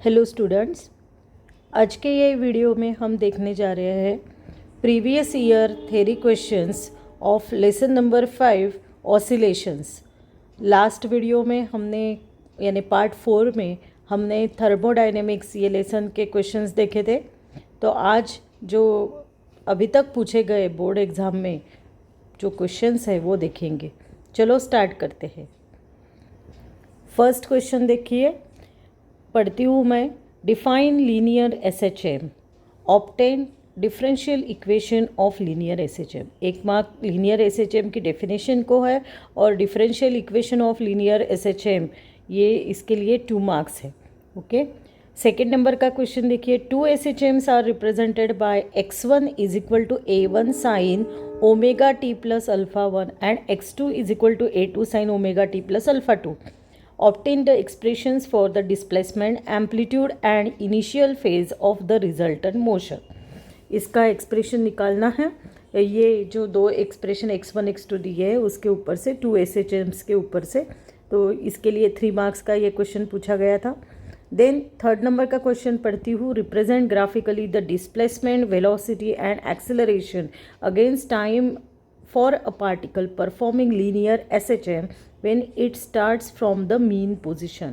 Hello students, आज के ये वीडियो में हम देखने जा रहे हैं previous year theory questions of lesson number 5 oscillations. Last video में हमने यानी पार्ट 4 में हमने थर्मोडायनेमिक्स ये लेसन के क्वेश्चंस देखे थे। तो आज जो अभी तक पूछे गए बोर्ड एग्ज़ाम में जो क्वेश्चंस है वो देखेंगे। चलो स्टार्ट करते हैं। फर्स्ट क्वेश्चन देखिए, पढ़ती हूँ मैं। Define linear SHM, obtain differential equation of linear SHM. एक मार्क लीनियर एसएचएम की डेफिनेशन को है और differential equation of linear SHM ये इसके लिए 2 मार्क्स है। ओके, सेकेंड नंबर का क्वेश्चन देखिए। 2 SHMs are represented by x1 is equal to a1 sine omega t plus alpha 1 and x2 is equal to a2 sine omega t plus alpha 2। Obtain the expressions for the displacement, amplitude and initial phase of the resultant motion। इसका expression निकालना है। ये जो 2 expression x1 x2 दिए है उसके ऊपर से 2 SHMs के ऊपर से, तो इसके लिए 3 मार्क्स का ये क्वेश्चन पूछा गया था। देन थर्ड नंबर का क्वेश्चन पढ़ती हूँ। Represent graphically the displacement, velocity and acceleration against time for a particle performing linear SHM when it starts from the mean position।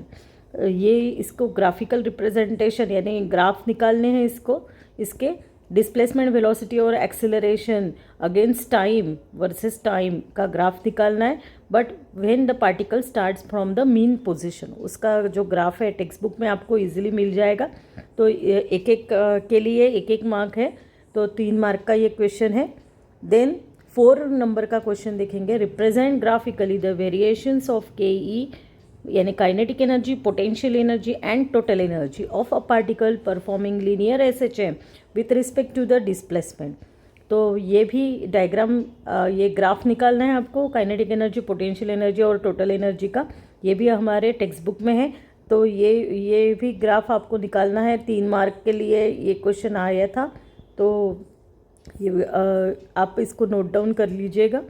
ये इसको ग्राफिकल रिप्रेजेंटेशन यानी ग्राफ निकालने हैं इसको, इसके डिस्प्लेसमेंट, वेलोसिटी और acceleration against time versus time का graph निकालना है। But when the particle starts from the mean position, उसका जो ग्राफ है टेक्स्ट बुक में आपको इजीली मिल जाएगा। तो एक एक के लिए एक एक मार्क है, तो 3 मार्क का ये क्वेश्चन है। देन 4 नंबर का क्वेश्चन देखेंगे। Represent graphically the variations of के यानी kinetic energy, potential energy and total energy of a particle performing linear SHM with respect to the displacement. तो ये भी डायग्राम, ये ग्राफ निकालना है आपको काइनेटिक एनर्जी, पोटेंशियल एनर्जी और टोटल एनर्जी का। ये भी हमारे टेक्स्ट बुक में है, तो ये भी ग्राफ आपको निकालना है। 3 मार्क के लिए ये क्वेश्चन आया था, तो ये आप इसको नोट डाउन कर लीजिएगा।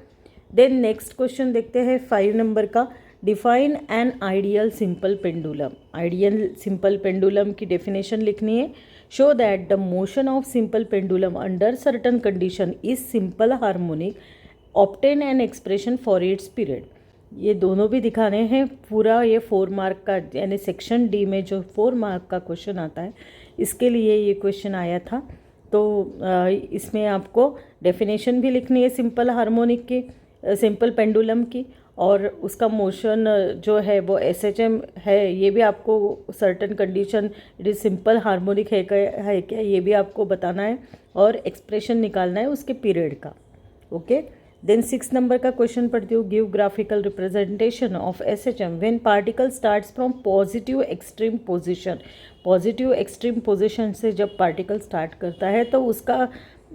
देन नेक्स्ट क्वेश्चन देखते हैं 5 नंबर का। Define an ideal simple pendulum. Ideal simple pendulum की डेफिनेशन लिखनी है। Show that the motion of simple pendulum under certain condition is simple harmonic. Obtain an expression for its period. ये दोनों भी दिखाने हैं। पूरा ये 4 मार्क का यानी सेक्शन डी में जो 4 मार्क का क्वेश्चन आता है इसके लिए ये क्वेश्चन आया था। तो इसमें आपको डेफिनेशन भी लिखनी है सिंपल हार्मोनिक की, सिंपल पेंडुलम की, और उसका मोशन जो है वो एसएचएम है। ये भी आपको certain condition it is simple harmonic है क्या ये भी आपको बताना है, और एक्सप्रेशन निकालना है उसके पीरियड का। ओके, देन 6 नंबर का क्वेश्चन पढ़ती हूँ। Give graphical representation of SHM when particle starts from positive extreme position. Positive extreme position से जब पार्टिकल स्टार्ट करता है तो उसका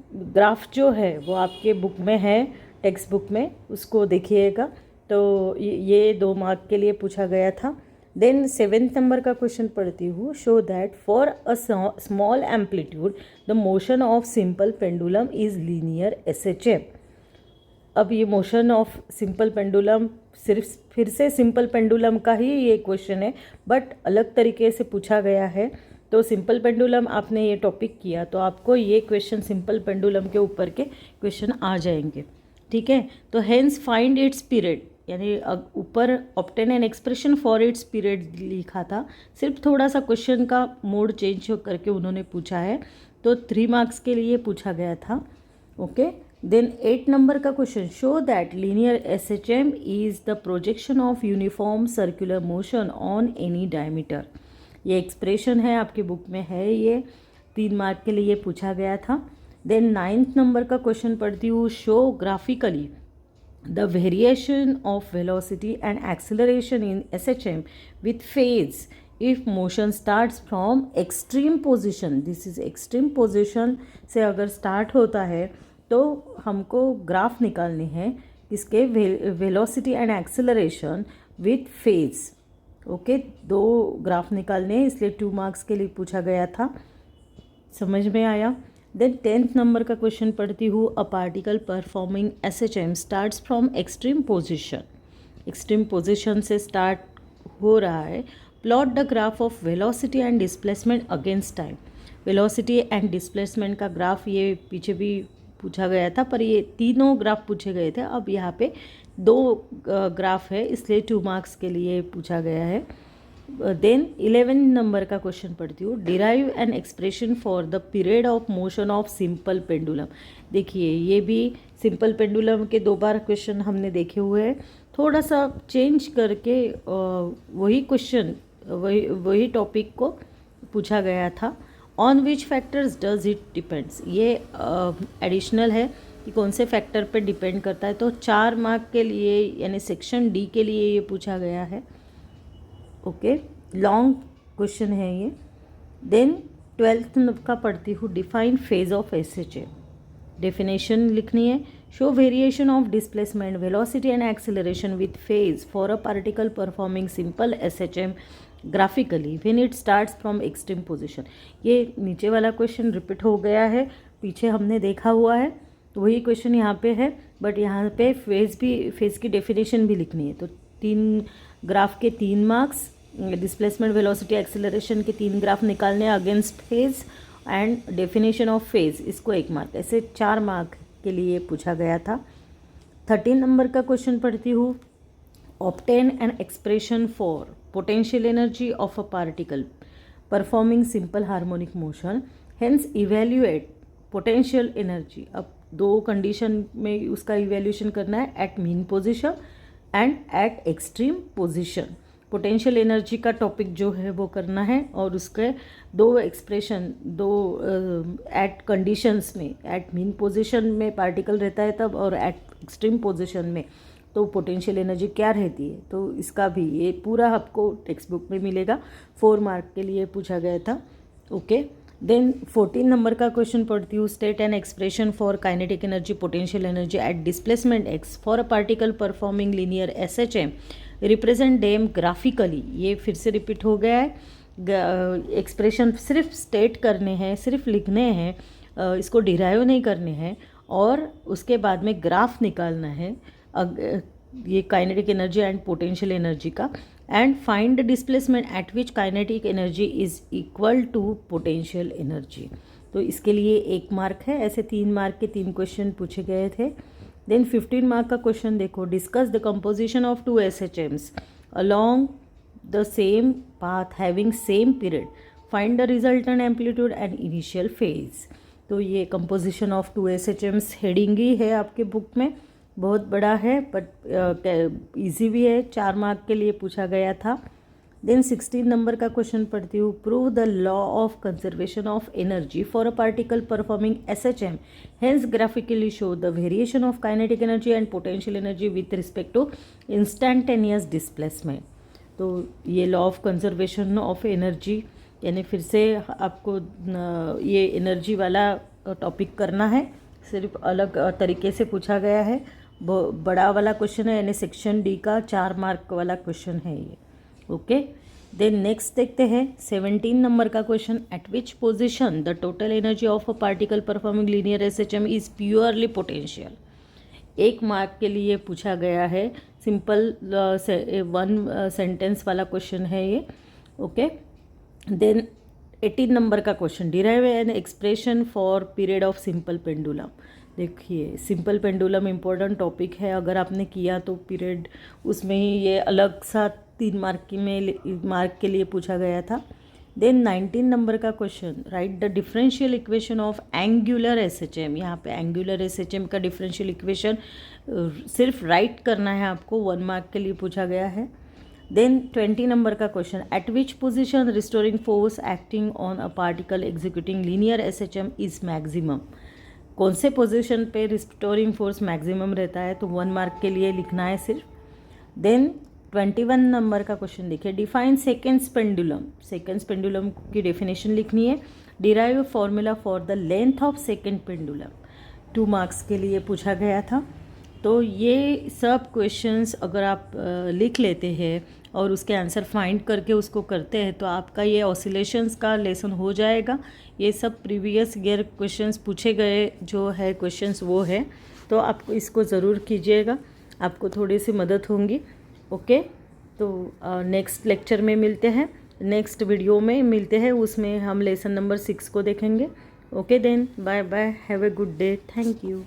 ग्राफ जो है वो आपके बुक में है, टेक्स्ट बुक में, उसको देखिएगा। तो ये 2 मार्क के लिए पूछा गया था। देन 7th नंबर का क्वेश्चन पढ़ती हूँ। Show that for a small amplitude the motion of simple pendulum is linear SHM. अब ये मोशन ऑफ सिंपल पेंडुलम सिर्फ फिर से सिंपल पेंडुलम का ही ये क्वेश्चन है, बट अलग तरीके से पूछा गया है। तो सिंपल पेंडुलम आपने ये टॉपिक किया तो आपको ये क्वेश्चन सिंपल पेंडुलम के ऊपर के क्वेश्चन आ जाएंगे। ठीक है, तो हेंस फाइंड इट्स पीरियड, यानी ऊपर obtain an expression for its period लिखा था, सिर्फ थोड़ा सा क्वेश्चन का मोड चेंज करके उन्होंने पूछा है, तो 3 मार्क्स के लिए पूछा गया था। ओके, देन 8 नंबर का question. Show that linear SHM is the projection of uniform circular motion on any diameter. ये एक्सप्रेशन है आपकी बुक में है, ये 3 मार्क के लिए पूछा गया था। देन 9th नंबर का क्वेश्चन पढ़ती हूँ। Show graphically the variation of velocity and acceleration in SHM with phase if motion starts from extreme position. This is extreme position से अगर स्टार्ट होता है तो हमको ग्राफ निकालनी है इसके velocity and acceleration with phase. Okay, 2 graph निकालने हैं, इसलिए 2 मार्क्स के लिए पूछा गया था। समझ में आया। देन 10th नंबर का क्वेश्चन पढ़ती हूँ। अ particle performing SHM starts from extreme position. Extreme position से स्टार्ट हो रहा है plot the graph of velocity and displacement against time. Velocity and displacement का ग्राफ ये पीछे भी पूछा गया था, पर ये तीनों ग्राफ पूछे गए थे। अब यहाँ पे 2 ग्राफ है, इसलिए 2 मार्क्स के लिए पूछा गया है। देन 11 नंबर का क्वेश्चन पढ़ती हूँ। Derive N expression for the period of motion of simple pendulum. देखिए ये भी सिंपल पेंडुलम के 2 बार क्वेश्चन हमने देखे हुए हैं, थोड़ा सा चेंज करके वही क्वेश्चन वही टॉपिक को पूछा गया था। On which factors does it depends, ये एडिशनल है कि कौन से फैक्टर पे डिपेंड करता है। तो 4 मार्क के लिए यानी सेक्शन डी के लिए ये पूछा गया है। ओके, लॉन्ग क्वेश्चन है ये। देन 12th का पढ़ती हूँ। Define phase of SHM, definition लिखनी है। Show variation of displacement velocity and acceleration with phase for a particle performing simple SHM graphically when it starts from extreme position. ये नीचे वाला क्वेश्चन रिपीट हो गया है, पीछे हमने देखा हुआ है, तो वही क्वेश्चन यहाँ पे है, बट यहाँ पे फेज की डेफिनेशन भी लिखनी है। तो 3 ग्राफ के 3 मार्क्स, डिस्प्लेसमेंट वेलोसिटी एक्सेलरेशन के 3 ग्राफ निकालने against phase and definition of phase, इसको 1 मार्क। ऐसे 4 मार्क के लिए पूछा गया था। 13 नंबर का क्वेश्चन पढ़ती हूँ। Obtain an expression for potential energy of a particle performing simple harmonic motion, hence evaluate potential energy. अब 2 कंडीशन में उसका इवेल्यूशन करना है, at mean position and at extreme position. Potential energy का टॉपिक जो है वो करना है, और उसके 2 एक्सप्रेशन, 2 एट कंडीशंस में, एट मीन पोजीशन में पार्टिकल रहता है तब, और एट एक्सट्रीम पोजीशन में तो पोटेंशियल एनर्जी क्या रहती है। तो इसका भी ये पूरा आपको टेक्स्ट बुक में मिलेगा, 4 मार्क के लिए पूछा गया था। ओके, देन 14 नंबर का क्वेश्चन पढ़ती हूँ। State an expression for kinetic energy potential energy at displacement X for a particle performing linear SHM, represent them graphically. ये फिर से रिपीट हो गया है। एक्सप्रेशन सिर्फ स्टेट करने हैं, सिर्फ लिखने हैं, इसको डिराइव नहीं करने हैं, और उसके बाद में ग्राफ निकालना है ये kinetic energy and potential energy का, and find the displacement at which kinetic energy is equal to potential energy. तो इसके लिए 1 मार्क है। ऐसे 3 मार्क के 3 क्वेश्चन पूछे गए थे। देन 15 मार्क का क्वेश्चन देखो। Discuss the composition of 2 SHMs along the same path having same period, find the resultant amplitude and initial phase. तो ये कंपोजिशन ऑफ 2 एसएचएम्स हेडिंग ही है आपके बुक में, बहुत बड़ा है बट इजी भी है, 4 मार्क के लिए पूछा गया था। देन 16 नंबर का क्वेश्चन पढ़ती हूँ। Prove the law of conservation of energy for a particle performing SHM, hence graphically show the variation of kinetic energy and potential energy with respect to instantaneous displacement. तो ये law of conservation of energy, यानी फिर से आपको ये energy वाला topic करना है, सिर्फ अलग तरीके से पूछा गया है। बड़ा वाला क्वेश्चन है, यानी सेक्शन डी का 4 मार्क वाला क्वेश्चन है ये। ओके, देन नेक्स्ट देखते हैं 17 नंबर का question. Eight which position the total energy of a particle performing linear SHM is purely potential. 1 mark के लिए पूछा गया है, सिंपल 1 सेंटेंस वाला क्वेश्चन है ये। ओके, देन 18 नंबर का question. Derive N expression for period of simple pendulum. देखिए सिंपल पेंडुलम इम्पोर्टेंट टॉपिक है, अगर आपने किया तो पीरियड उसमें ही ये अलग सा 3 मार्क के लिए पूछा गया था। देन 19 नंबर का question. Right the differential equation of angular SHM. यहाँ पे एंगुलर एसएचएम का डिफरेंशियल इक्वेशन सिर्फ राइट करना है आपको, 1 मार्क के लिए पूछा गया है। देन 20 नंबर का question. Eight which position restoring force acting on a particle executing linear SHM is maximum. कौन से पोजीशन पे रिस्टोरिंग फोर्स मैक्सिमम रहता है, तो 1 मार्क के लिए लिखना है सिर्फ। देन 21 नंबर का क्वेश्चन देखिए। Define seconds pendulum. Seconds pendulum की डेफिनेशन लिखनी है। Derive formula for the length of second pendulum, 2 marks के लिए पूछा गया था। तो ये सब क्वेश्चंस अगर आप लिख लेते हैं और उसके आंसर फाइंड करके उसको करते हैं तो आपका ये ऑसिलेशंस का लेसन हो जाएगा। ये सब प्रीवियस ईयर क्वेश्चंस पूछे गए जो है क्वेश्चंस वो है, तो आप इसको ज़रूर कीजिएगा, आपको थोड़ी सी मदद होंगी। ओके, तो नेक्स्ट लेक्चर में मिलते हैं, नेक्स्ट वीडियो में मिलते हैं, उसमें हम लेसन नंबर 6 को देखेंगे। Okay then, bye bye, have a good day, thank you.